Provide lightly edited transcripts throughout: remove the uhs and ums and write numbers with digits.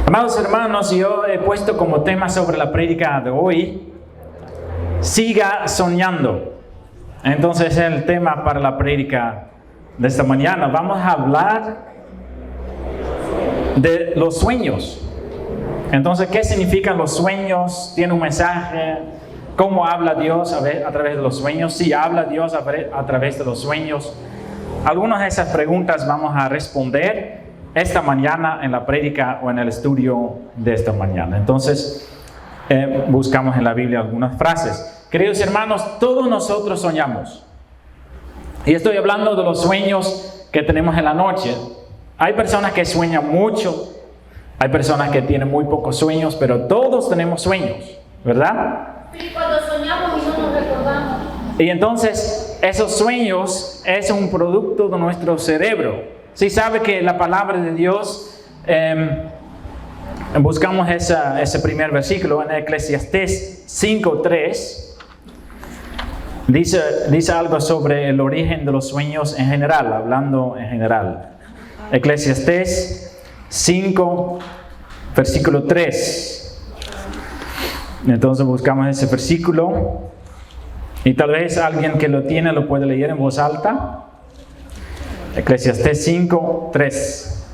Amados hermanos, yo he puesto como tema sobre la prédica de hoy, siga soñando. Entonces es el tema para la prédica de esta mañana. Vamos a hablar de los sueños. Entonces, ¿qué significan los sueños? ¿Tiene un mensaje? ¿Cómo habla Dios a través de los sueños? ¿Sí habla Dios a través de los sueños? Algunas de esas preguntas vamos a responder esta mañana en la prédica o en el estudio de esta mañana. Entonces, buscamos en la Biblia algunas frases. Queridos hermanos, todos nosotros soñamos. Y estoy hablando de los sueños que tenemos en la noche. Hay personas que sueñan mucho, hay personas que tienen muy pocos sueños, pero todos tenemos sueños, ¿verdad? Sí, cuando soñamos y no nos recordamos. Y entonces, esos sueños es un producto de nuestro cerebro. Si sabe que la palabra de Dios, buscamos ese primer versículo en Eclesiastés 5:3, dice algo sobre el origen de los sueños en general, hablando en general. Eclesiastés 5, versículo 3. Entonces buscamos ese versículo y tal vez alguien que lo tiene lo puede leer en voz alta. Eclesiastés 5, 3.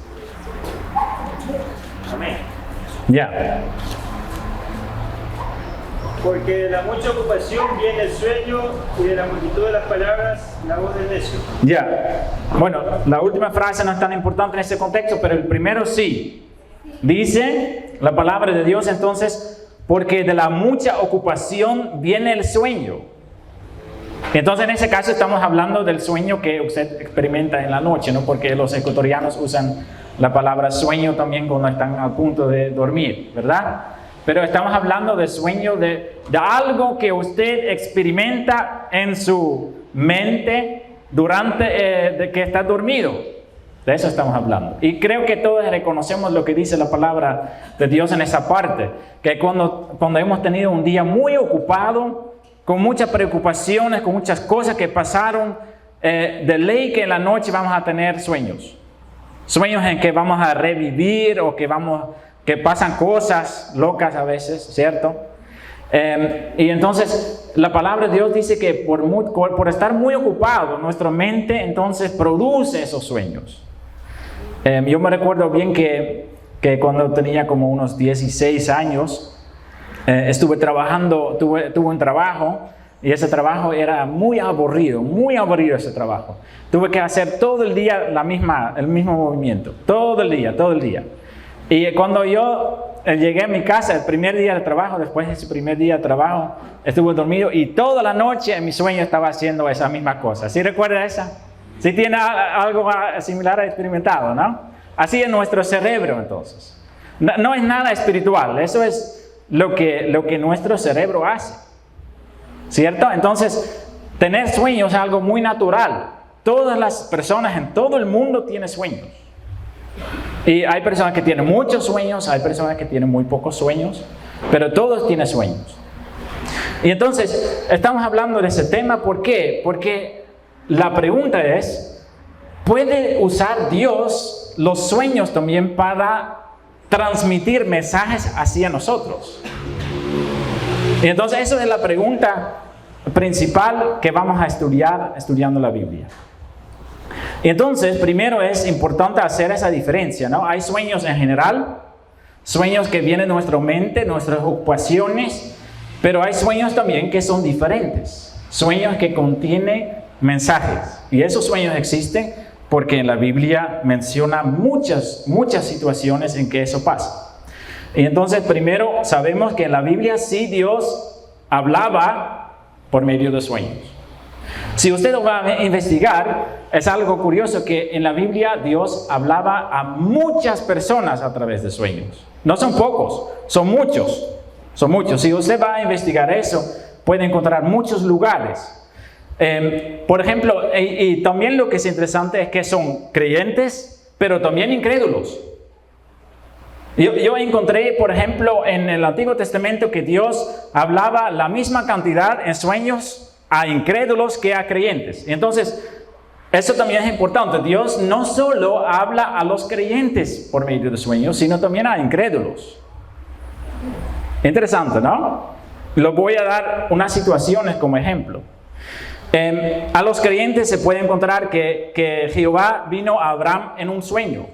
Amén. Ya. Porque de la mucha ocupación viene el sueño y de la multitud de las palabras la voz del necio. Ya. Bueno, la última frase no es tan importante en este contexto, pero el primero sí. Dice la palabra de Dios entonces, porque de la mucha ocupación viene el sueño. Entonces en ese caso estamos hablando del sueño que usted experimenta en la noche, ¿no? Porque los ecuatorianos usan la palabra sueño también cuando están a punto de dormir, ¿verdad? Pero estamos hablando de sueño, de algo que usted experimenta en su mente durante de que está dormido. De eso estamos hablando. Y creo que todos reconocemos lo que dice la palabra de Dios en esa parte. Que cuando hemos tenido un día muy ocupado, con muchas preocupaciones, con muchas cosas que pasaron, de ley que en la noche vamos a tener sueños. Sueños en que vamos a revivir o que pasan cosas locas a veces, ¿cierto? Y entonces la palabra de Dios dice que por estar muy ocupado, nuestra mente entonces produce esos sueños. Yo me recuerdo bien que cuando tenía como unos 16 años, estuve trabajando, tuve un trabajo y ese trabajo era muy aburrido ese trabajo. Tuve que hacer todo el día el mismo movimiento, todo el día. Y cuando yo llegué a mi casa, el primer día de trabajo, después de ese primer día de trabajo, estuve dormido y toda la noche en mi sueño estaba haciendo esa misma cosa. ¿Sí recuerda esa? ¿Sí tiene algo similar experimentado, no? Así es nuestro cerebro entonces. No es nada espiritual, eso es lo que nuestro cerebro hace, ¿cierto? Entonces, tener sueños es algo muy natural. Todas las personas en todo el mundo tienen sueños. Y hay personas que tienen muchos sueños, hay personas que tienen muy pocos sueños, pero todos tienen sueños. Y entonces, estamos hablando de ese tema, ¿por qué? Porque la pregunta es, ¿puede usar Dios los sueños también para transmitir mensajes hacia nosotros? Y entonces esa es la pregunta principal que vamos a estudiar estudiando la Biblia. Y entonces primero es importante hacer esa diferencia, ¿no? Hay sueños en general, sueños que vienen de nuestra mente, nuestras ocupaciones, pero hay sueños también que son diferentes, sueños que contienen mensajes. Y esos sueños existen porque en la Biblia menciona muchas situaciones en que eso pasa. Y entonces primero sabemos que en la Biblia sí Dios hablaba por medio de sueños. Si usted lo va a investigar, es algo curioso que en la Biblia Dios hablaba a muchas personas a través de sueños. No son pocos, son muchos. Si usted va a investigar eso, puede encontrar muchos lugares. Por ejemplo, y también lo que es interesante es que son creyentes, pero también incrédulos. Yo encontré, por ejemplo, en el Antiguo Testamento que Dios hablaba la misma cantidad en sueños a incrédulos que a creyentes. Entonces, eso también es importante. Dios no solo habla a los creyentes por medio de sueños, sino también a incrédulos. Interesante, ¿no? Les voy a dar unas situaciones como ejemplo. A los creyentes se puede encontrar que Jehová vino a Abraham en un sueño.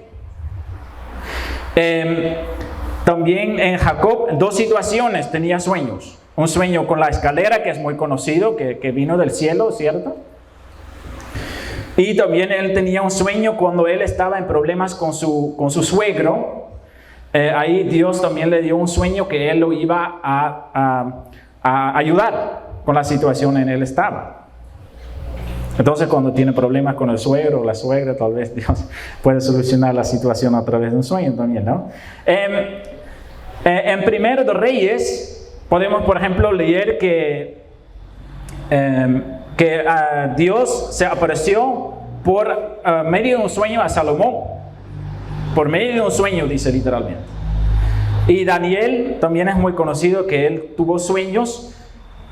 También en Jacob, 2 situaciones tenía sueños. Un sueño con la escalera, que es muy conocido, que vino del cielo, ¿cierto? Y también él tenía un sueño cuando él estaba en problemas con su suegro. Ahí Dios también le dio un sueño que él lo iba a ayudar con la situación en que él estaba. Entonces, cuando tiene problemas con el suegro o la suegra, tal vez Dios puede solucionar la situación a través de un sueño también, ¿no? En Primero de Reyes, podemos, por ejemplo, leer que Dios se apareció por medio de un sueño a Salomón. Por medio de un sueño, dice literalmente. Y Daniel también es muy conocido que él tuvo sueños.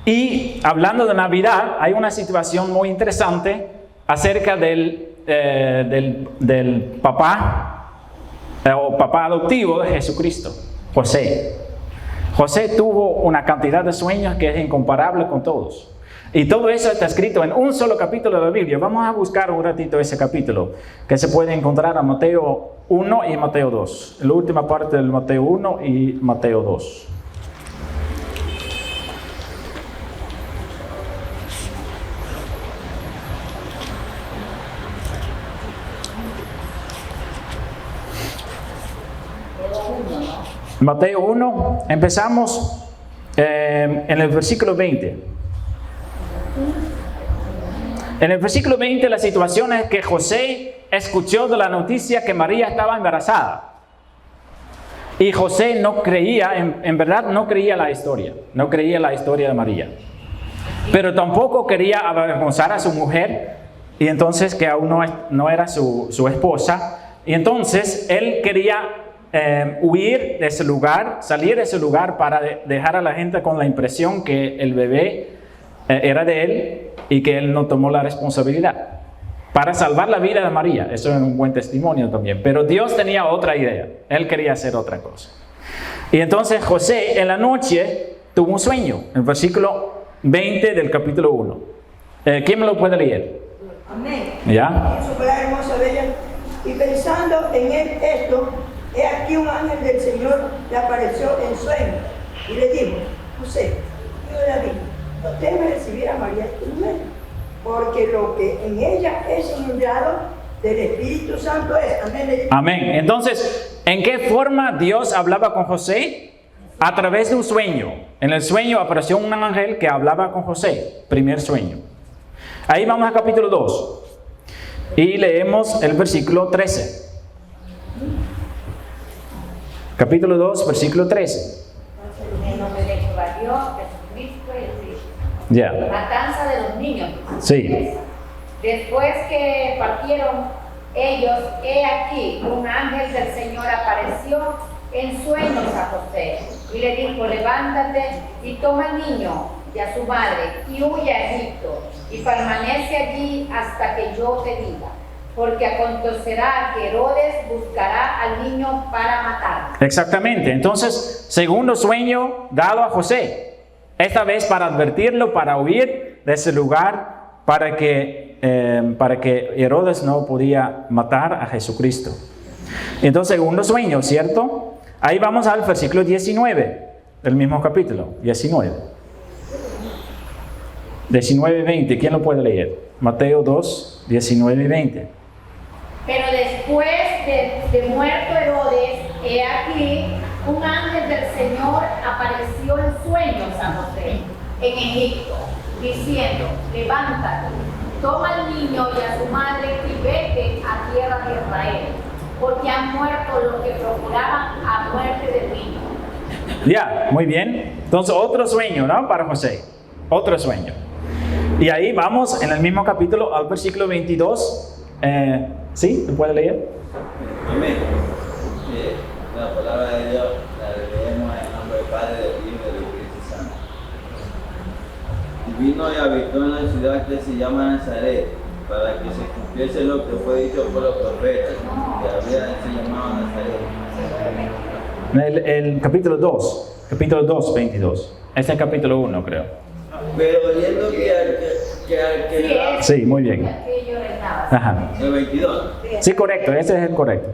Y hablando de Navidad, hay una situación muy interesante acerca del papá o papá adoptivo de Jesucristo, José. José tuvo una cantidad de sueños que es incomparable con todos. Y todo eso está escrito en un solo capítulo de la Biblia. Vamos a buscar un ratito ese capítulo, que se puede encontrar en Mateo 1 y Mateo 2. La última parte del Mateo 1 y Mateo 2. Mateo 1, empezamos en el versículo 20. En el versículo 20 la situación es que José escuchó de la noticia que María estaba embarazada. Y José no creía, en verdad no creía la historia, no creía la historia de María. Pero tampoco quería avergonzar a su mujer, y entonces que aún no era su esposa. Y entonces él quería huir de ese lugar, salir de ese lugar para dejar a la gente con la impresión que el bebé era de él y que él no tomó la responsabilidad. Para salvar la vida de María, eso es un buen testimonio también. Pero Dios tenía otra idea, él quería hacer otra cosa. Y entonces José en la noche tuvo un sueño, en el versículo 20 del capítulo 1. ¿Quién me lo puede leer? Amén. ¿Ya? En su palabra hermosa, bella. Y pensando en él esto, he aquí un ángel del Señor le apareció en sueño y le dijo: José, hijo de David, no temas recibir a María tu mujer, porque lo que en ella es engendrado del Espíritu Santo es. Amén. Amén. Entonces, ¿en qué forma Dios hablaba con José? A través de un sueño. En el sueño apareció un ángel que hablaba con José. Primer sueño. Ahí vamos al capítulo 2. Y leemos el versículo 13. Capítulo 2, versículo 13. En nombre de Jehová Dios, Jesucristo y el Cristo. Ya. Matanza de los niños. Sí. Después que partieron ellos, he aquí, un ángel del Señor apareció en sueños a José y le dijo: levántate y toma al niño y a su madre y huye a Egipto y permanece allí hasta que yo te diga, porque acontecerá que Herodes buscará al niño para matarlo. Exactamente. Entonces, segundo sueño dado a José. Esta vez para advertirlo, para huir de ese lugar, para que Herodes no podía matar a Jesucristo. Entonces, segundo sueño, ¿cierto? Ahí vamos al versículo 19 del mismo capítulo, 19. 19 y 20, ¿quién lo puede leer? Mateo 2, 19 y 20. Pero después de muerto Herodes, he aquí, un ángel del Señor apareció en sueños a José en Egipto, diciendo: levántate, toma al niño y a su madre y vete a tierra de Israel, porque han muerto los que procuraban a muerte del niño. Ya, muy bien. Entonces, otro sueño, ¿no? Para José. Otro sueño. Y ahí vamos en el mismo capítulo al versículo 22. ¿Sí? ¿Me puede leer? Amén. La palabra de Dios la leemos en el nombre del Padre, del Hijo y del Espíritu Santo. Y vino y habitó en la ciudad que se llama Nazaret, para que se cumpliese lo que fue dicho por los profetas, que había se llamado Nazaret. El capítulo 2, 22. Este es el capítulo 1, creo. Pero oyendo que Sí, muy bien. Aquello reinaba. Ajá. el 22. Sí, correcto, ese es el correcto.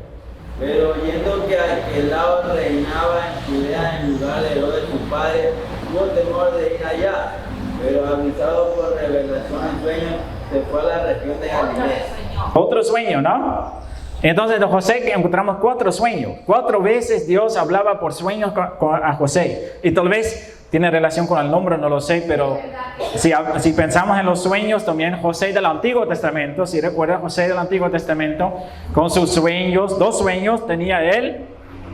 Pero oyendo que aquel lado reinaba en Judea en lugar de Herodes su padre, tuvo temor de ir allá, pero avisado por revelación en sueño, se fue a la región de Galilea. Otro sueño, ¿no? Entonces de José encontramos 4 sueños. 4 veces Dios hablaba por sueños a José. Y tal vez tiene relación con el nombre, no lo sé, pero si pensamos en los sueños, también José del Antiguo Testamento, si recuerda José del Antiguo Testamento, con sus sueños, 2 sueños tenía él,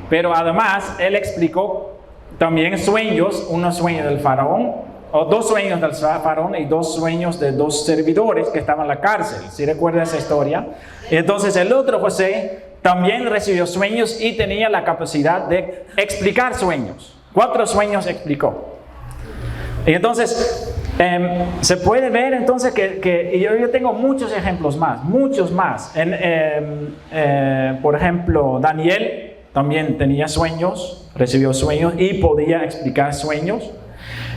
pero además él explicó también sueños, unos sueños del faraón, o 2 sueños del faraón y 2 sueños de 2 servidores que estaban en la cárcel, si recuerda esa historia. Entonces el otro José también recibió sueños y tenía la capacidad de explicar sueños. 4 sueños explicó. Y entonces se puede ver entonces que yo tengo muchos ejemplos más, muchos más. Por ejemplo, Daniel también tenía sueños, recibió sueños y podía explicar sueños.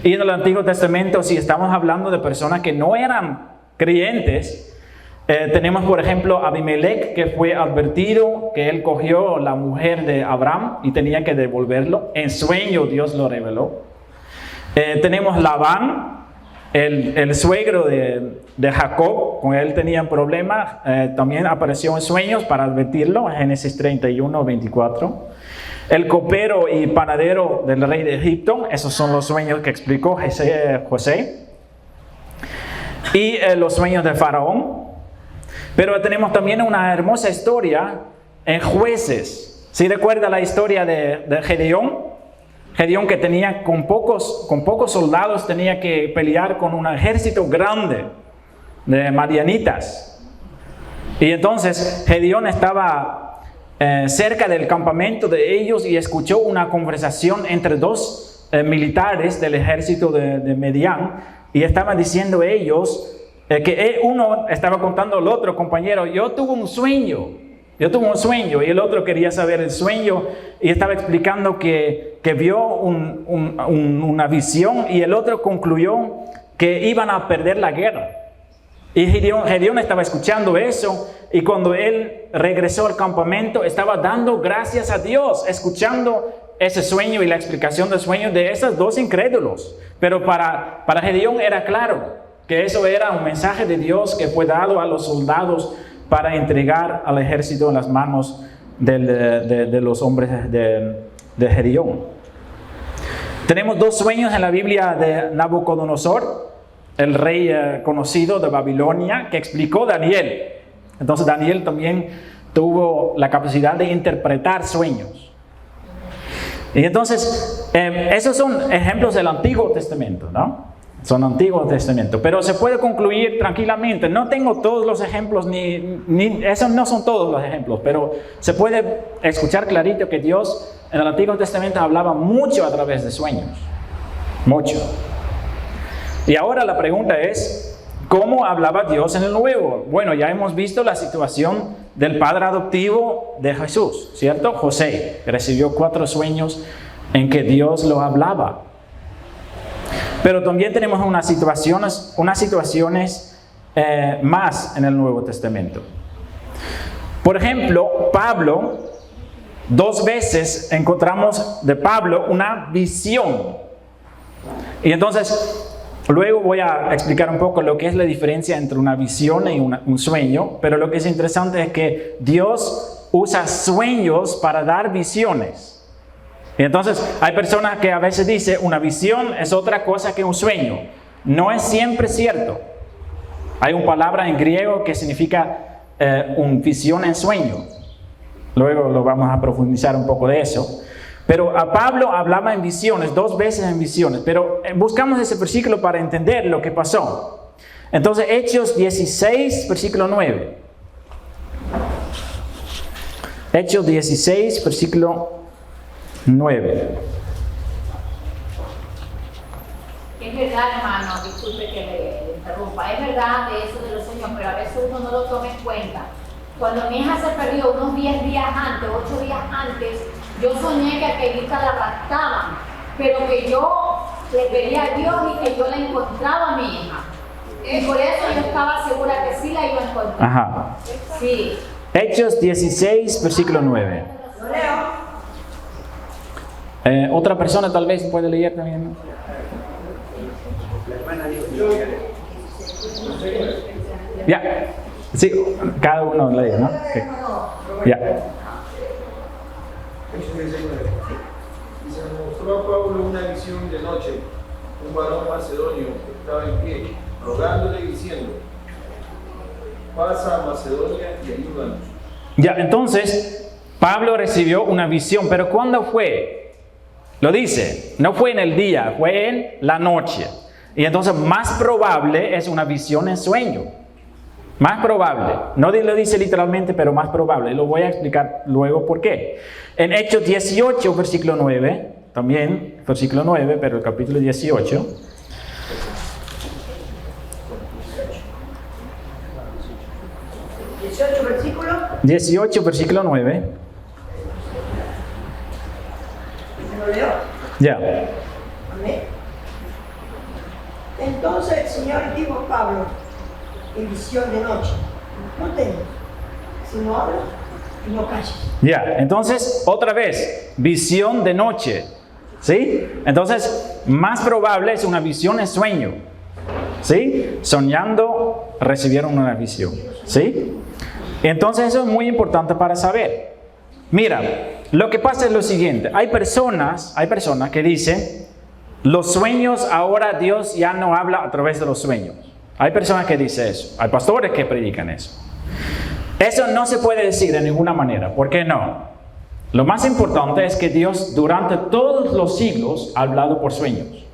Y en el Antiguo Testamento, si estamos hablando de personas que no eran creyentes, tenemos por ejemplo Abimelech, que fue advertido que él cogió la mujer de Abraham y tenía que devolverlo. En sueño Dios lo reveló. Tenemos Labán, el suegro de Jacob, con él tenían problemas, también apareció en sueños para advertirlo, en Génesis 31, 24. El copero y panadero del rey de Egipto, esos son los sueños que explicó José. Y los sueños de Faraón. Pero tenemos también una hermosa historia en Jueces. ¿Sí recuerda la historia de Gedeón? Gedeón, que tenía con pocos soldados, tenía que pelear con un ejército grande de madianitas. Y entonces Gedeón estaba cerca del campamento de ellos y escuchó una conversación entre 2 militares del ejército de Medián, y estaban diciendo ellos que uno estaba contando al otro compañero: yo tuve un sueño, y el otro quería saber el sueño y estaba explicando que vio una visión, y el otro concluyó que iban a perder la guerra. Y Gedeón estaba escuchando eso, y cuando él regresó al campamento estaba dando gracias a Dios, escuchando ese sueño y la explicación del sueño de esos 2 incrédulos. Pero para Gedeón era claro que eso era un mensaje de Dios que fue dado a los soldados para entregar al ejército en las manos de los hombres de Gedeón. Tenemos 2 sueños en la Biblia de Nabucodonosor, el rey conocido de Babilonia, que explicó Daniel. Entonces Daniel también tuvo la capacidad de interpretar sueños. Y entonces esos son ejemplos del Antiguo Testamento, ¿no? Son Antiguo Testamento, pero se puede concluir tranquilamente. No tengo todos los ejemplos, ni esos no son todos los ejemplos, pero se puede escuchar clarito que Dios en el Antiguo Testamento hablaba mucho a través de sueños, mucho. Y ahora la pregunta es, ¿cómo hablaba Dios en el Nuevo? Bueno, ya hemos visto la situación del padre adoptivo de Jesús, ¿cierto? José recibió 4 sueños en que Dios lo hablaba. Pero también tenemos unas situaciones más en el Nuevo Testamento. Por ejemplo, Pablo, 2 veces encontramos de Pablo una visión. Y entonces, luego voy a explicar un poco lo que es la diferencia entre una visión y un sueño. Pero lo que es interesante es que Dios usa sueños para dar visiones. Y entonces hay personas que a veces dicen una visión es otra cosa que un sueño. No es siempre cierto. Hay una palabra en griego que significa un visión en sueño. Luego lo vamos a profundizar un poco de eso. Pero a Pablo hablaba en visiones, 2 veces en visiones. Pero buscamos ese versículo para entender lo que pasó. Entonces Hechos 16, versículo 9. Hechos 16, versículo 9. Es verdad, hermano, disculpe que le interrumpa, es verdad de eso de los sueños, pero a veces uno no lo toma en cuenta. Cuando mi hija se perdió unos 10 días antes, 8 días antes, yo soñé que a aquellita la raptaban, pero que yo le pedía a Dios y que yo la encontraba a mi hija. Y por eso yo estaba segura que sí la iba a encontrar. Ajá. Sí. Hechos 16, versículo 9. Lo leo. Otra persona tal vez puede leer también. Ya. Sí, cada uno lee, ¿no? Okay. Ya. Se mostró a Pablo una visión de noche, un varón macedonio que estaba en pie, rogándole y diciendo: pasa a Macedonia y ayúdanos. Ya, entonces, Pablo recibió una visión, pero ¿cuándo fue? Lo dice, no fue en el día, fue en la noche. Y entonces más probable es una visión en sueño. Más probable. No lo dice literalmente, pero más probable. Lo voy a explicar luego por qué. En Hechos 18, versículo 9, también versículo 9, pero el capítulo 18. 18 versículos. 18, versículo 9. Lo leo. Ya. Amén. Entonces el Señor dijo a Pablo en visión de noche: no temas, sino habla y no calles. Ya, entonces, otra vez, visión de noche. ¿Sí? Entonces, más probable es una visión en sueño. ¿Sí? Soñando, recibieron una visión. ¿Sí? Entonces, eso es muy importante para saber. Mira, lo que pasa es lo siguiente. Hay personas que dicen: los sueños, ahora Dios ya no habla a través de los sueños. Hay personas que dicen eso. Hay pastores que predican eso. Eso no se puede decir de ninguna manera. ¿Por qué no? Lo más importante es que Dios durante todos los siglos ha hablado por sueños.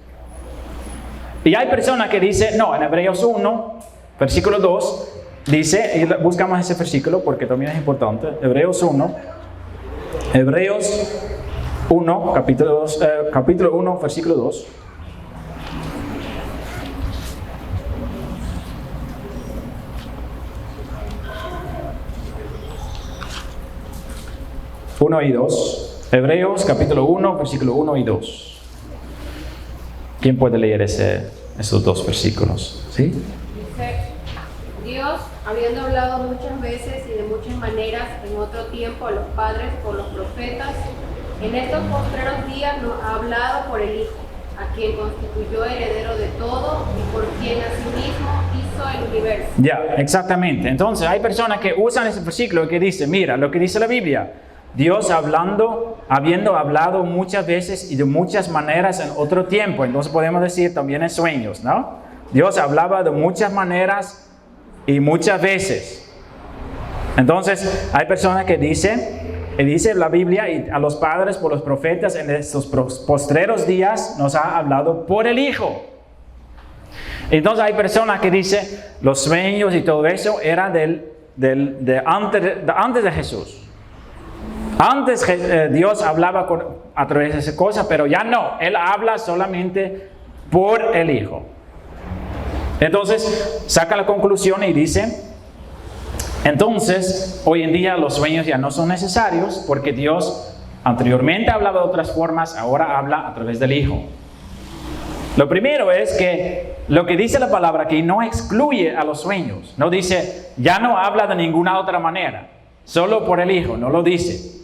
Y hay personas que dicen, no, en Hebreos 1, versículo 2, dice, y buscamos ese versículo porque también es importante, Hebreos 1, capítulo 1, versículo 2. Uno y 2. Hebreos capítulo 1, versículo 1 y 2. ¿Quién puede leer esos dos versículos? ¿Sí? Dice: Dios, habiendo hablado muchas veces y de muchas maneras en otro tiempo a los padres por los profetas, en estos postreros días nos ha hablado por el Hijo, a quien constituyó heredero de todo y por quien asimismo hizo el universo. Ya, exactamente. Entonces hay personas que usan ese versículo que dice, mira, lo que dice la Biblia. Dios habiendo hablado muchas veces y de muchas maneras en otro tiempo. Entonces podemos decir también en sueños, ¿no? Dios hablaba de muchas maneras y muchas veces. Entonces hay personas que dice la Biblia, y a los padres por los profetas en estos postreros días nos ha hablado por el Hijo. Entonces hay personas que dicen los sueños y todo eso era antes de Jesús. Antes Dios hablaba a través de esa cosa, pero ya no. Él habla solamente por el Hijo. Entonces, saca la conclusión y dice, entonces, hoy en día los sueños ya no son necesarios porque Dios anteriormente hablaba de otras formas, ahora habla a través del Hijo. Lo primero es que lo que dice la palabra aquí no excluye a los sueños. No dice, ya no habla de ninguna otra manera, solo por el Hijo, no lo dice.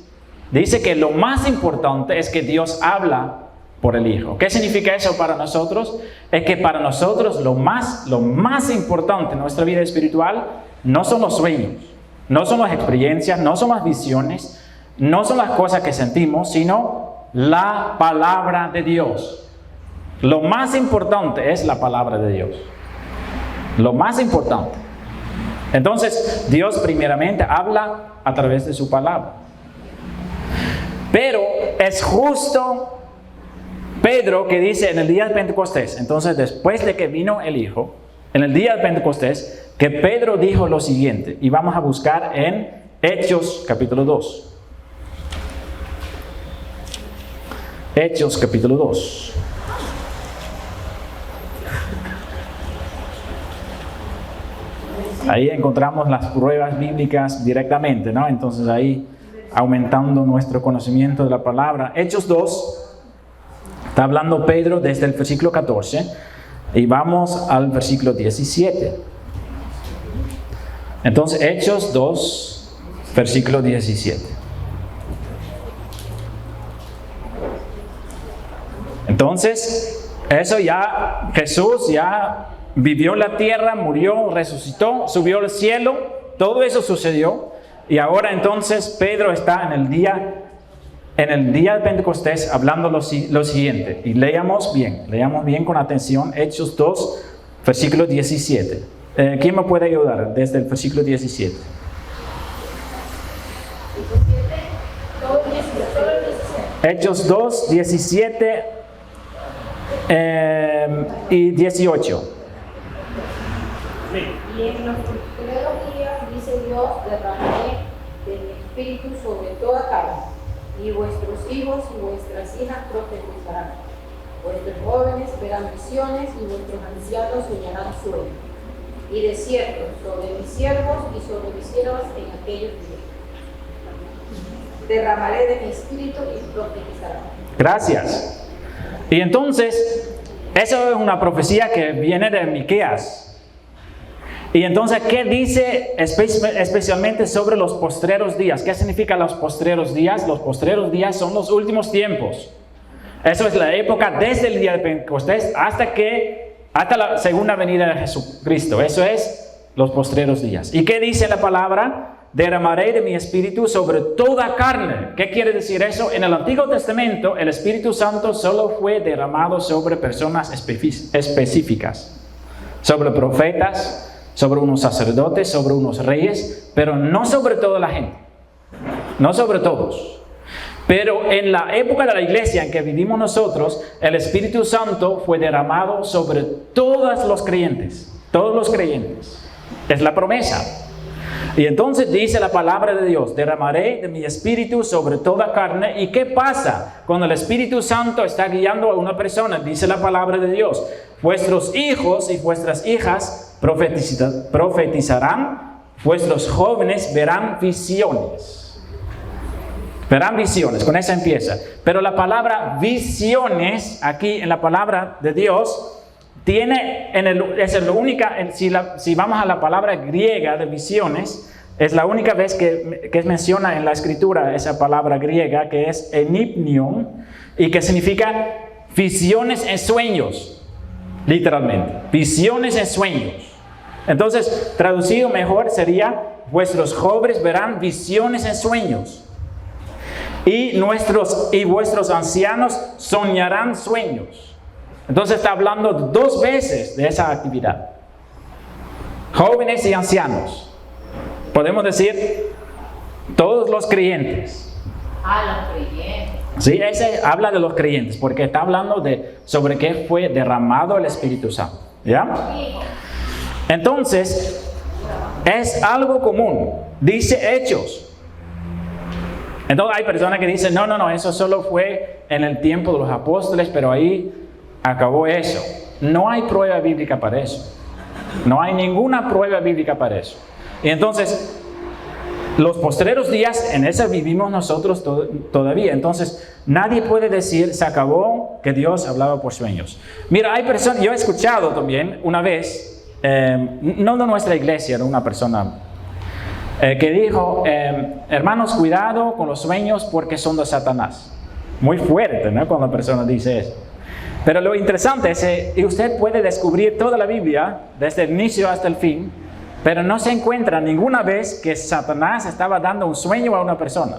Dice que lo más importante es que Dios habla por el Hijo. ¿Qué significa eso para nosotros? Es que para nosotros lo más importante en nuestra vida espiritual no son los sueños, no son las experiencias, no son las visiones, no son las cosas que sentimos, sino la palabra de Dios. Lo más importante es la palabra de Dios. Lo más importante. Entonces, Dios primeramente habla a través de su palabra. Pero es justo Pedro que dice en el día de Pentecostés, entonces después de que vino el Hijo, en el día de Pentecostés, que Pedro dijo lo siguiente, y vamos a buscar en Hechos capítulo 2. Hechos capítulo 2. Ahí encontramos las pruebas bíblicas directamente, ¿no? Entonces ahí aumentando nuestro conocimiento de la palabra. Hechos 2, está hablando Pedro desde el versículo 14 y vamos al versículo 17. Entonces Hechos 2, versículo 17. Entonces, eso ya, Jesús ya vivió la tierra, murió, resucitó, subió al cielo, todo eso sucedió. Y ahora entonces Pedro está en el día de Pentecostés hablando lo siguiente. Y leamos bien con atención, Hechos 2, versículo 17. ¿Quién me puede ayudar desde el versículo 17? Hechos 2, 17 y 18. Y en los primeros días, dice Dios, derramaré de mi espíritu sobre toda carne, y vuestros hijos y vuestras hijas profetizarán. Vuestros jóvenes verán visiones y vuestros ancianos soñarán sueños. Y de cierto, sobre mis siervos y sobre mis siervas en aquellos días derramaré de mi espíritu y profetizarán. Gracias. Y entonces, eso es una profecía que viene de Miqueas. Y entonces, ¿qué dice especialmente sobre los postreros días? ¿Qué significa los postreros días? Los postreros días son los últimos tiempos. Eso es la época desde el día de Pentecostés hasta la segunda venida de Jesucristo. Eso es los postreros días. ¿Y qué dice la palabra? Derramaré de mi espíritu sobre toda carne. ¿Qué quiere decir eso? En el Antiguo Testamento, el Espíritu Santo solo fue derramado sobre personas específicas. Sobre profetas, sobre unos sacerdotes, sobre unos reyes, pero no sobre toda la gente. No sobre todos. Pero en la época de la iglesia en que vivimos nosotros, el Espíritu Santo fue derramado sobre todos los creyentes. Todos los creyentes. Es la promesa. Y entonces dice la palabra de Dios, derramaré de mi espíritu sobre toda carne. ¿Y qué pasa cuando el Espíritu Santo está guiando a una persona? Dice la palabra de Dios, vuestros hijos y vuestras hijas profetizarán, vuestros jóvenes verán visiones. Verán visiones, con eso empieza. Pero la palabra visiones, aquí en la palabra de Dios, es la única, si vamos a la palabra griega de visiones, es la única vez que menciona en la escritura esa palabra griega que es enipnion y que significa visiones en sueños, literalmente, visiones en sueños. Entonces, traducido mejor sería, vuestros jóvenes verán visiones en sueños y vuestros ancianos soñarán sueños. Entonces está hablando 2 veces de esa actividad. Jóvenes y ancianos. Podemos decir todos los creyentes. Los creyentes. Sí, ese habla de los creyentes porque está hablando sobre qué fue derramado el Espíritu Santo. ¿Ya? Entonces, es algo común. Dice Hechos. Entonces hay personas que dicen, no, eso solo fue en el tiempo de los apóstoles, pero ahí acabó eso. No hay prueba bíblica para eso. No hay ninguna prueba bíblica para eso. Y entonces, los postreros días, en eso vivimos nosotros todavía. Entonces, nadie puede decir, se acabó, que Dios hablaba por sueños. Mira, hay personas, yo he escuchado también una vez, no de nuestra iglesia, de una persona que dijo, hermanos, cuidado con los sueños porque son de Satanás. Muy fuerte, ¿no? Cuando la persona dice eso. Pero lo interesante es que usted puede descubrir toda la Biblia, desde el inicio hasta el fin, pero no se encuentra ninguna vez que Satanás estaba dando un sueño a una persona.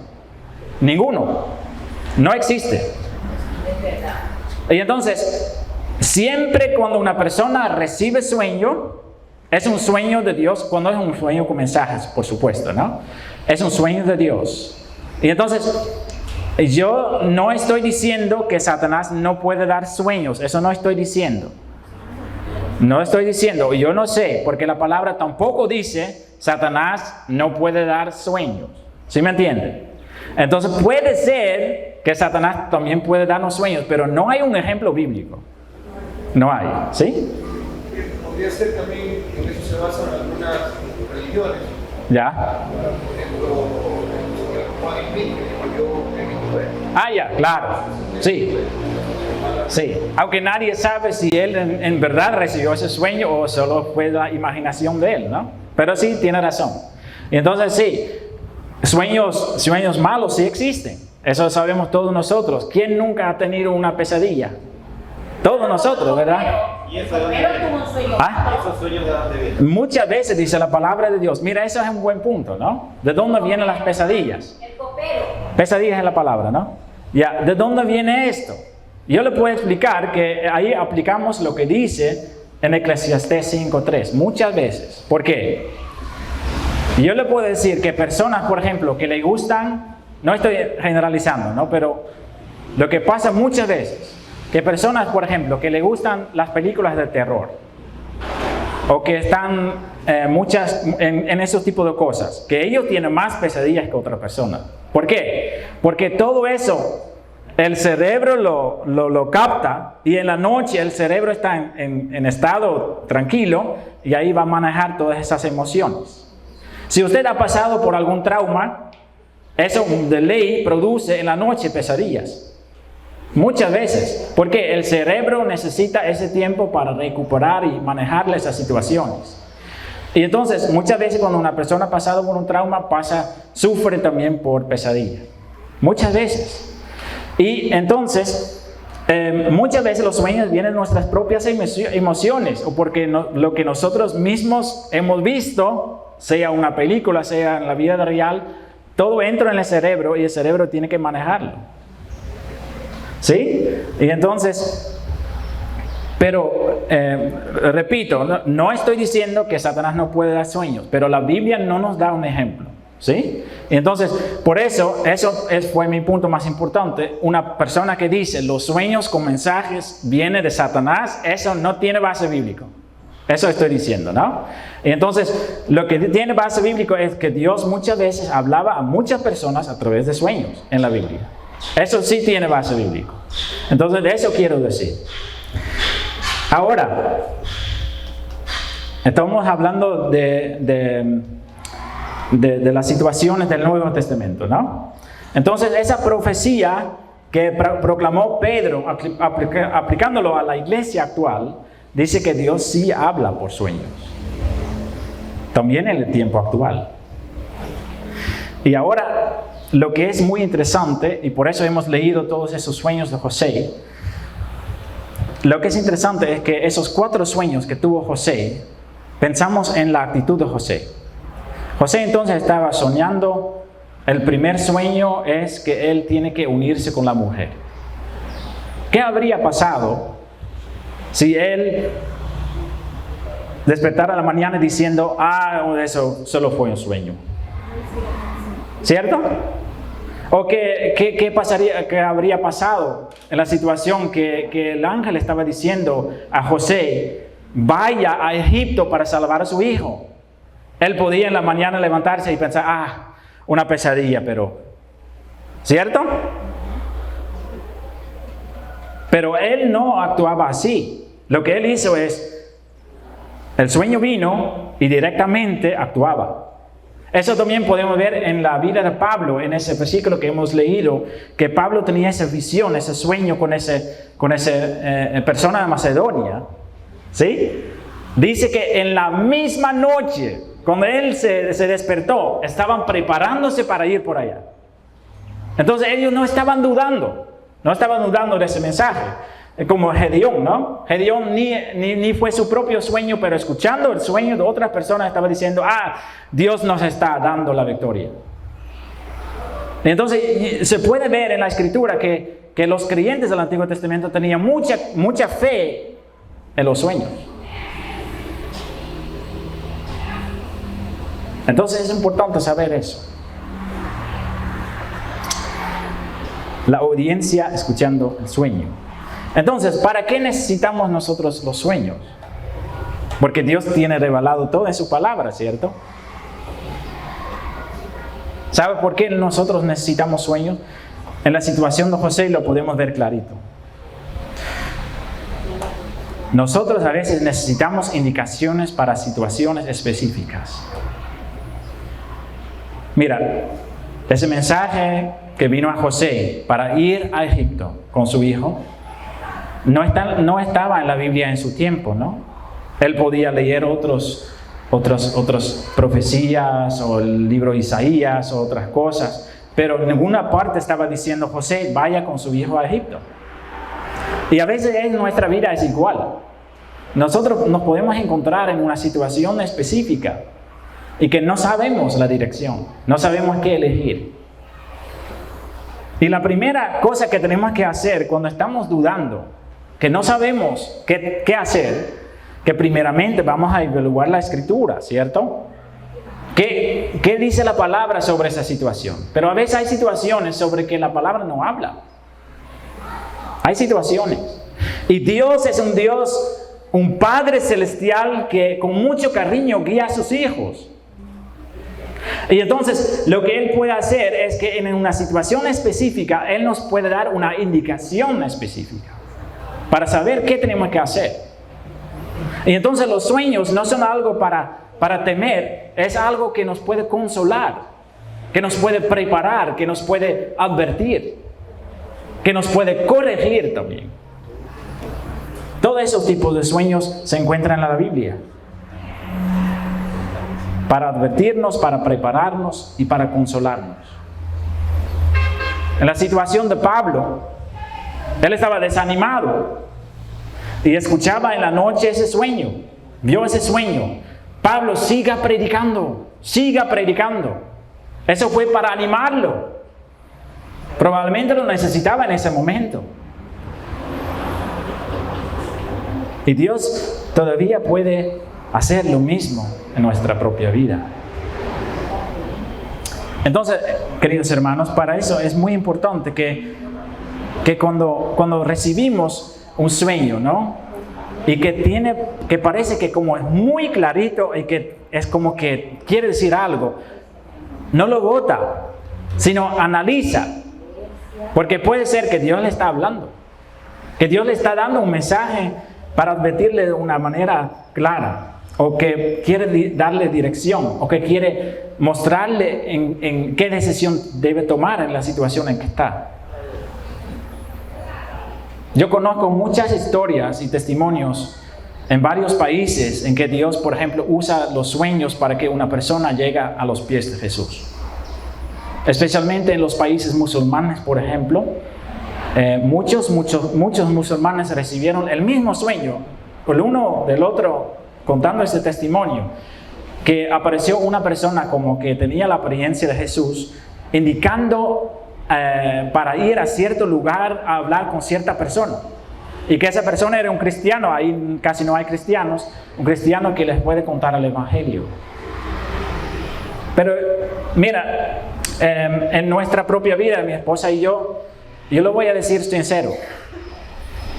Ninguno. No existe. Y entonces, siempre cuando una persona recibe sueño, es un sueño de Dios, cuando es un sueño con mensajes, por supuesto, ¿no? Es un sueño de Dios. Y entonces, yo no estoy diciendo que Satanás no puede dar sueños, eso no estoy diciendo. No estoy diciendo, yo no sé, porque la palabra tampoco dice Satanás no puede dar sueños. ¿Sí me entienden? Entonces puede ser que Satanás también puede darnos sueños, pero no hay un ejemplo bíblico. No hay, ¿sí? Podría ser también, en eso se basan algunas religiones. ¿Ya? Por ejemplo, Juan y Miguel, yo he visto esto. Ah, ya, claro. Sí. Sí. Aunque nadie sabe si él en verdad recibió ese sueño o solo fue la imaginación de él, ¿no? Pero sí, tiene razón. Y entonces sí, sueños malos sí existen. Eso sabemos todos nosotros. ¿Quién nunca ha tenido una pesadilla? Todos nosotros, ¿verdad? Pero tuvo un sueño. ¿Ah? ¿Esos sueños de dónde vienen? Muchas veces dice la palabra de Dios. Mira, eso es un buen punto, ¿no? ¿De dónde vienen las pesadillas? El copero. Pesadillas es la palabra, ¿no? Ya, ¿de dónde viene esto? Yo le puedo explicar que ahí aplicamos lo que dice en Eclesiastés 5:3, muchas veces. ¿Por qué? Yo le puedo decir que personas, por ejemplo, que le gustan, no estoy generalizando, ¿no? Pero lo que pasa muchas veces, que personas, por ejemplo, que le gustan las películas de terror, o que están en esos tipos de cosas, que ellos tienen más pesadillas que otra persona. ¿Por qué? Porque todo eso, el cerebro lo capta y en la noche el cerebro está en estado tranquilo y ahí va a manejar todas esas emociones. Si usted ha pasado por algún trauma, eso de ley produce en la noche pesadillas. Muchas veces, porque el cerebro necesita ese tiempo para recuperar y manejar esas situaciones. Y entonces, muchas veces cuando una persona ha pasado por un trauma, sufre también por pesadillas. Muchas veces. Y entonces, muchas veces los sueños vienen de nuestras propias emociones, o porque lo que nosotros mismos hemos visto, sea una película, sea en la vida real, todo entra en el cerebro y el cerebro tiene que manejarlo. ¿Sí? Y entonces, pero repito, no estoy diciendo que Satanás no puede dar sueños, pero la Biblia no nos da un ejemplo. ¿Sí? Y entonces, por eso fue mi punto más importante. Una persona que dice los sueños con mensajes vienen de Satanás, eso no tiene base bíblica. Eso estoy diciendo, ¿no? Y entonces, lo que tiene base bíblica es que Dios muchas veces hablaba a muchas personas a través de sueños en la Biblia. Eso sí tiene base bíblica. Entonces, de eso quiero decir. Ahora, estamos hablando de las situaciones del Nuevo Testamento, ¿no? Entonces, esa profecía que proclamó Pedro, aplicándolo a la iglesia actual, dice que Dios sí habla por sueños. También en el tiempo actual. Y ahora, lo que es muy interesante, y por eso hemos leído todos esos sueños de José, lo que es interesante es que esos 4 sueños que tuvo José, pensamos en la actitud de José. José entonces estaba soñando. El primer sueño es que él tiene que unirse con la mujer. ¿Qué habría pasado si él despertara a la mañana diciendo, eso solo fue un sueño? ¿Cierto? ¿O qué pasaría, qué habría pasado en la situación que el ángel estaba diciendo a José, vaya a Egipto para salvar a su hijo? Él podía en la mañana levantarse y pensar, una pesadilla, pero... ¿Cierto? Pero él no actuaba así. Lo que él hizo es, el sueño vino y directamente actuaba. Eso también podemos ver en la vida de Pablo, en ese versículo que hemos leído, que Pablo tenía esa visión, ese sueño con esa persona de Macedonia. ¿Sí? Dice que en la misma noche, cuando él se despertó, estaban preparándose para ir por allá. Entonces ellos no estaban dudando de ese mensaje. Como Gedeón, ¿no? Gedeón ni fue su propio sueño, pero escuchando el sueño de otras personas estaba diciendo, Dios nos está dando la victoria. Entonces se puede ver en la Escritura que los creyentes del Antiguo Testamento tenían mucha fe en los sueños. Entonces es importante saber eso. La audiencia escuchando el sueño. Entonces, ¿para qué necesitamos nosotros los sueños? Porque Dios tiene revelado todo en su palabra, ¿cierto? ¿Sabe por qué nosotros necesitamos sueños? En la situación de José lo podemos ver clarito. Nosotros a veces necesitamos indicaciones para situaciones específicas. Mira, ese mensaje que vino a José para ir a Egipto con su hijo, no estaba en la Biblia en su tiempo, ¿no? Él podía leer otras profecías o el libro de Isaías o otras cosas, pero en ninguna parte estaba diciendo José, vaya con su hijo a Egipto. Y a veces en nuestra vida es igual. Nosotros nos podemos encontrar en una situación específica y que no sabemos la dirección, no sabemos qué elegir. Y la primera cosa que tenemos que hacer cuando estamos dudando, que no sabemos qué hacer, que primeramente vamos a evaluar la Escritura, ¿cierto? ¿Qué dice la palabra sobre esa situación? Pero a veces hay situaciones sobre que la palabra no habla. Hay situaciones. Y Dios es un Dios, un Padre celestial que con mucho cariño guía a sus hijos. Y entonces lo que Él puede hacer es que en una situación específica, Él nos puede dar una indicación específica para saber qué tenemos que hacer. Y entonces los sueños no son algo para temer, es algo que nos puede consolar, que nos puede preparar, que nos puede advertir, que nos puede corregir también. Todos esos tipos de sueños se encuentran en la Biblia. Para advertirnos, para prepararnos y para consolarnos. En la situación de Pablo, él estaba desanimado y escuchaba en la noche ese sueño, vio ese sueño. Pablo, siga predicando, siga predicando. Eso fue para animarlo. Probablemente lo necesitaba en ese momento. Y Dios todavía puede hacer lo mismo en nuestra propia vida. Entonces, queridos hermanos, para eso es muy importante que cuando recibimos un sueño, ¿no? Y que parece que como es muy clarito y que es como que quiere decir algo, no lo bota, sino analiza. Porque puede ser que Dios le está hablando, que Dios le está dando un mensaje para advertirle de una manera clara, o que quiere darle dirección, o que quiere mostrarle en qué decisión debe tomar en la situación en que está. Yo conozco muchas historias y testimonios en varios países en que Dios, por ejemplo, usa los sueños para que una persona llegue a los pies de Jesús. Especialmente en los países musulmanes, por ejemplo, muchos musulmanes recibieron el mismo sueño, el uno del otro contando ese testimonio, que apareció una persona como que tenía la apariencia de Jesús, indicando para ir a cierto lugar a hablar con cierta persona. Y que esa persona era un cristiano, ahí casi no hay cristianos, un cristiano que les puede contar el evangelio. Pero mira, en nuestra propia vida, mi esposa y yo lo voy a decir sincero.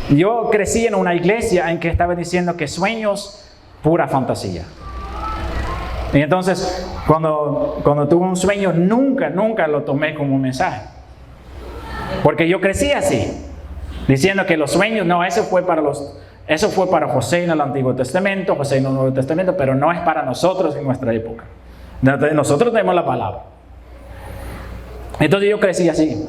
Yo crecí en una iglesia en que estaba diciendo que sueños, pura fantasía. Y entonces, cuando tuve un sueño, nunca lo tomé como un mensaje. Porque yo crecí así, diciendo que los sueños, no, eso fue para José en el Antiguo Testamento, José en el Nuevo Testamento, pero no es para nosotros en nuestra época. Nosotros tenemos la palabra. Entonces yo crecí así.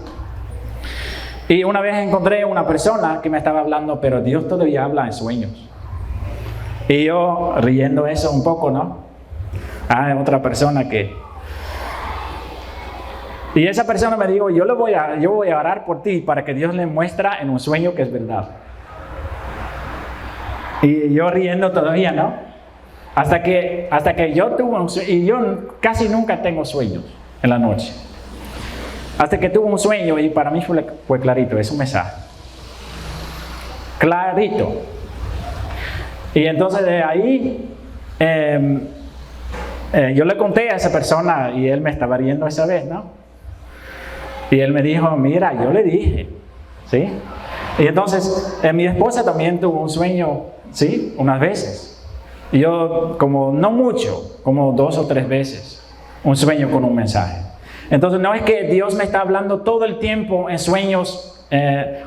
Y una vez encontré una persona que me estaba hablando, pero Dios todavía habla en sueños. Y yo riendo eso un poco, ¿no? Otra persona que... Y esa persona me dijo, yo voy a orar por ti para que Dios le muestre en un sueño que es verdad. Y yo riendo todavía, ¿no? Hasta que yo tuve un sueño, y yo casi nunca tengo sueños en la noche. Hasta que tuve un sueño y para mí fue clarito, es un mensaje. Clarito. Y entonces de ahí, yo le conté a esa persona y él me estaba riendo esa vez, ¿no? Y él me dijo, mira, yo le dije, ¿sí? Y entonces mi esposa también tuvo un sueño, ¿sí? Unas veces. Y yo, como no mucho, como 2 o 3 veces, un sueño con un mensaje. Entonces no es que Dios me está hablando todo el tiempo en sueños,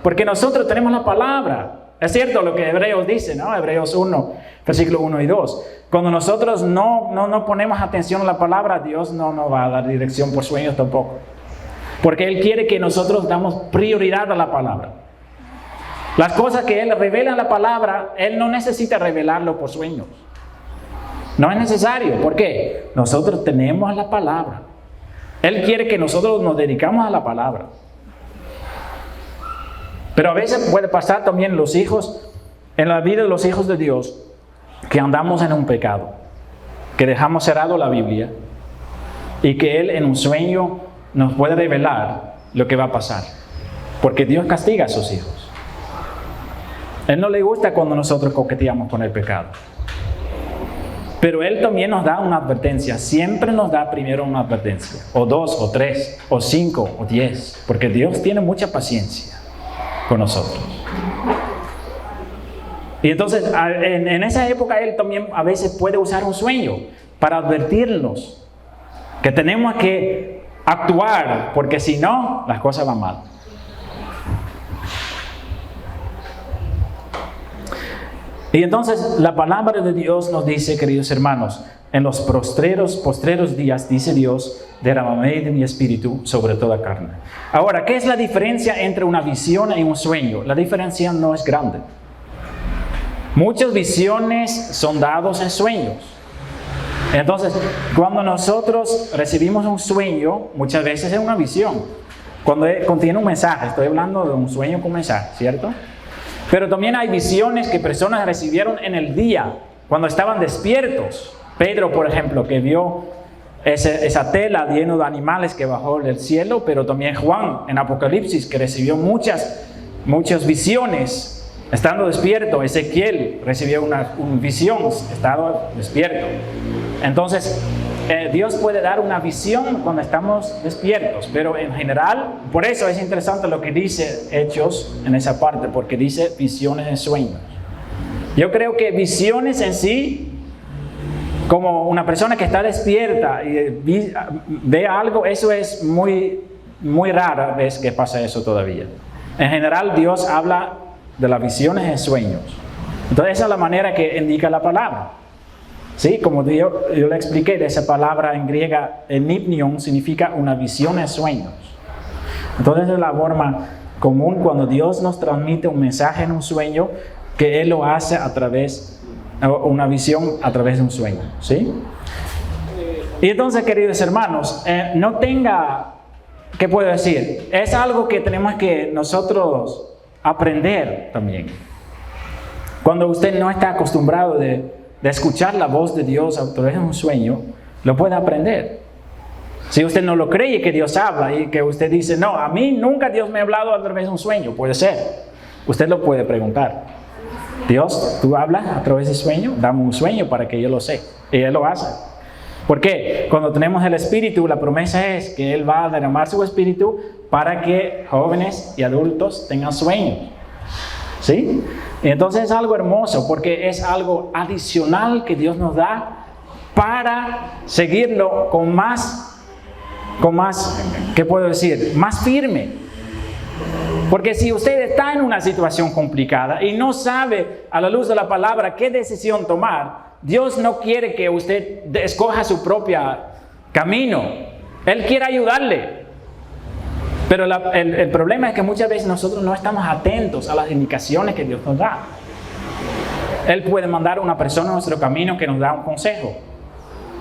porque nosotros tenemos la palabra. Es cierto lo que Hebreos dice, ¿no? Hebreos 1, versículo 1 y 2. Cuando nosotros no ponemos atención a la palabra, Dios no nos va a dar dirección por sueños tampoco. Porque Él quiere que nosotros damos prioridad a la palabra. Las cosas que Él revela en la palabra, Él no necesita revelarlo por sueños. No es necesario. ¿Por qué? Nosotros tenemos la palabra. Él quiere que nosotros nos dedicamos a la palabra. Pero a veces puede pasar también los hijos, en la vida de los hijos de Dios, que andamos en un pecado, que dejamos cerrado la Biblia y que Él en un sueño nos puede revelar lo que va a pasar. Porque Dios castiga a sus hijos. Él no le gusta cuando nosotros coqueteamos con el pecado. Pero Él también nos da una advertencia. Siempre nos da primero una advertencia. O 2, o 3, o 5, o 10. Porque Dios tiene mucha paciencia con nosotros. Y entonces, en esa época, Él también a veces puede usar un sueño para advertirnos que tenemos que actuar, porque si no, las cosas van mal. Y entonces la palabra de Dios nos dice, queridos hermanos, en los postreros días, dice Dios, derramaré de mi espíritu sobre toda carne. Ahora, ¿qué es la diferencia entre una visión y un sueño? La diferencia no es grande. Muchas visiones son dadas en sueños. Entonces, cuando nosotros recibimos un sueño, muchas veces es una visión. Cuando contiene un mensaje, estoy hablando de un sueño con mensaje, ¿cierto? Pero también hay visiones que personas recibieron en el día, cuando estaban despiertos. Pedro, por ejemplo, que vio esa tela llena de animales que bajó del cielo, pero también Juan en Apocalipsis, que recibió muchas visiones estando despierto. Ezequiel recibió una visión estando despierto. Entonces, Dios puede dar una visión cuando estamos despiertos, pero en general, por eso es interesante lo que dice Hechos en esa parte, porque dice visiones en sueños. Yo creo que visiones en sí, como una persona que está despierta y ve algo, eso es muy, muy rara vez que pasa eso todavía. En general, Dios habla de las visiones en sueños. Entonces, esa es la manera que indica la palabra. Sí, como yo le expliqué, de esa palabra en griega, enipnion, significa una visión en sueños. Entonces es la forma común cuando Dios nos transmite un mensaje en un sueño, que Él lo hace a través, una visión a través de un sueño. ¿Sí? Y entonces, queridos hermanos, no tenga, ¿qué puedo decir? Es algo que tenemos que nosotros aprender también. Cuando usted no está acostumbrado de escuchar la voz de Dios a través de un sueño, lo puede aprender. Si usted no lo cree que Dios habla y que usted dice, no, a mí nunca Dios me ha hablado a través de un sueño, puede ser. Usted lo puede preguntar. Dios, ¿tú hablas a través de sueño? Dame un sueño para que yo lo sé. Y Él lo hace. ¿Por qué? Cuando tenemos el Espíritu, la promesa es que Él va a derramar su Espíritu para que jóvenes y adultos tengan sueños. ¿Sí? Y entonces es algo hermoso porque es algo adicional que Dios nos da para seguirlo con más, ¿qué puedo decir? Más firme. Porque si usted está en una situación complicada y no sabe a la luz de la palabra qué decisión tomar, Dios no quiere que usted escoja su propio camino. Él quiere ayudarle. Pero el problema es que muchas veces nosotros no estamos atentos a las indicaciones que Dios nos da. Él puede mandar a una persona a nuestro camino que nos da un consejo.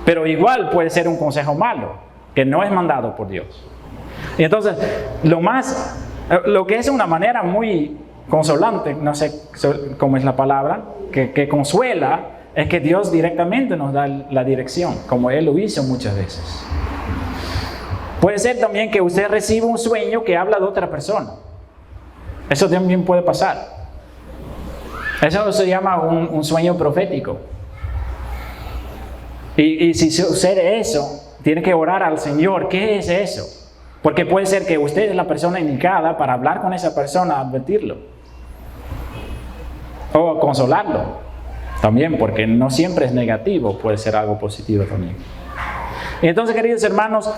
Pero igual puede ser un consejo malo, que no es mandado por Dios. Y entonces, lo que es una manera muy consolante, no sé cómo es la palabra, que consuela, es que Dios directamente nos da la dirección, como Él lo hizo muchas veces. Puede ser también que usted reciba un sueño que habla de otra persona. Eso también puede pasar. Eso se llama un sueño profético. Y si sucede eso, tiene que orar al Señor. ¿Qué es eso? Porque puede ser que usted es la persona indicada para hablar con esa persona, advertirlo. O consolarlo. También, porque no siempre es negativo, puede ser algo positivo también. Y entonces, queridos hermanos,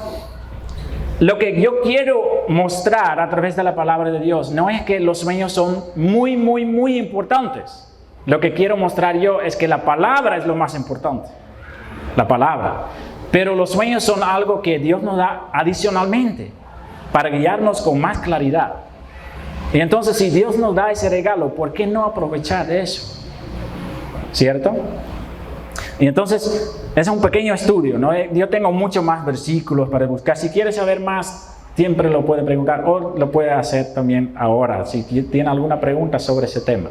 lo que yo quiero mostrar a través de la palabra de Dios no es que los sueños son muy, muy, muy importantes. Lo que quiero mostrar yo es que la palabra es lo más importante. La palabra. Pero los sueños son algo que Dios nos da adicionalmente para guiarnos con más claridad. Y entonces, si Dios nos da ese regalo, ¿por qué no aprovechar de eso? ¿Cierto? Y entonces, es un pequeño estudio, ¿no? Yo tengo muchos más versículos para buscar. Si quieres saber más, siempre lo puede preguntar o lo puede hacer también ahora, si tiene alguna pregunta sobre ese tema.